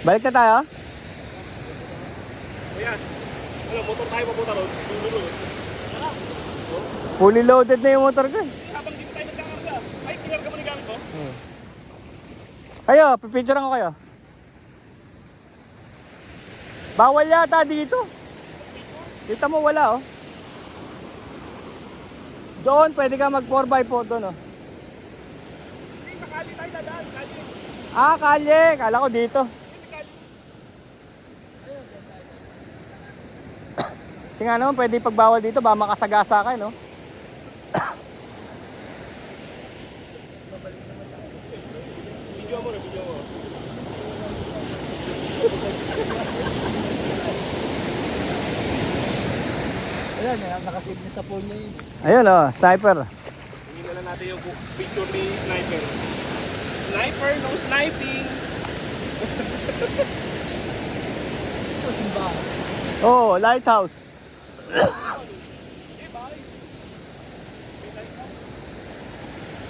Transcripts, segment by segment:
Balik na tayo? Ayan. Alam, motor tayo papunta ron. Dulo. Fully loaded na yung motor ko. Habang dito tayo nagkakarga. Ay, pinarga mo na yung gamit mo? Kayo, pipicturean ko kayo. Bawal yata dito. Kita mo wala oh. Doon, pwede ka mag 4x4 doon oh. Hindi, sa kali tayo dadaan. Kali. Ah, kalye. Kala ko dito. Kasi nga naman, pwede pagbawal dito, baka makasagasa ka, no? Video mo. Ayan, nakasave na sa phone niya yun. Ayun oh, sniper. Tingnan na natin yung picture ni Sniper. Sniper, no sniping. Ito, simbahan. Oh, lighthouse. Eh, bakit?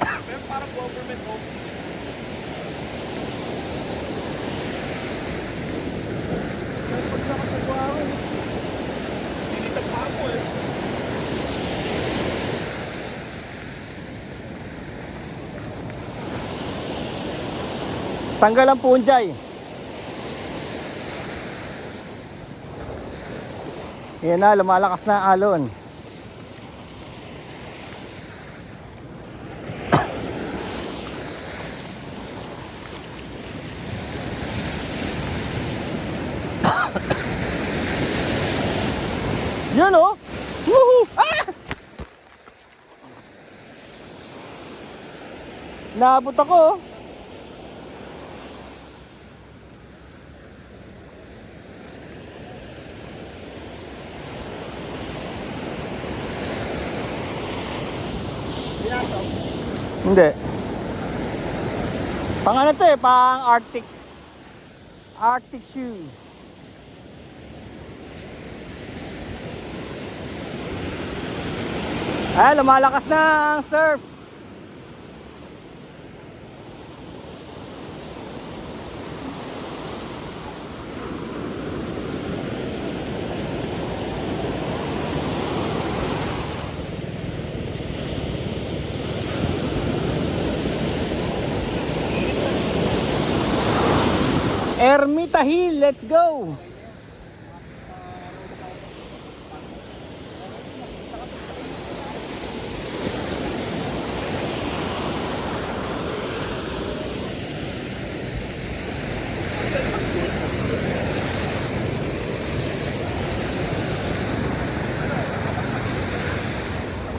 Pero parang government office. Pag nakatagwa ako, Hindi sa parko eh. Tanggal ang punjay. Yan na, lumalakas na ang alon. Yun oh! Woohoo! Ah! Naabot ako oh. Hindi. Pang ano to eh, pang Arctic. Arctic shoe. Ay, lumalakas na ang surf. Ermita Hill, let's go!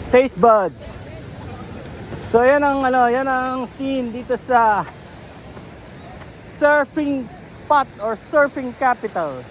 Taste buds. So yan ang yan ang scene dito sa surfing spot or surfing capital.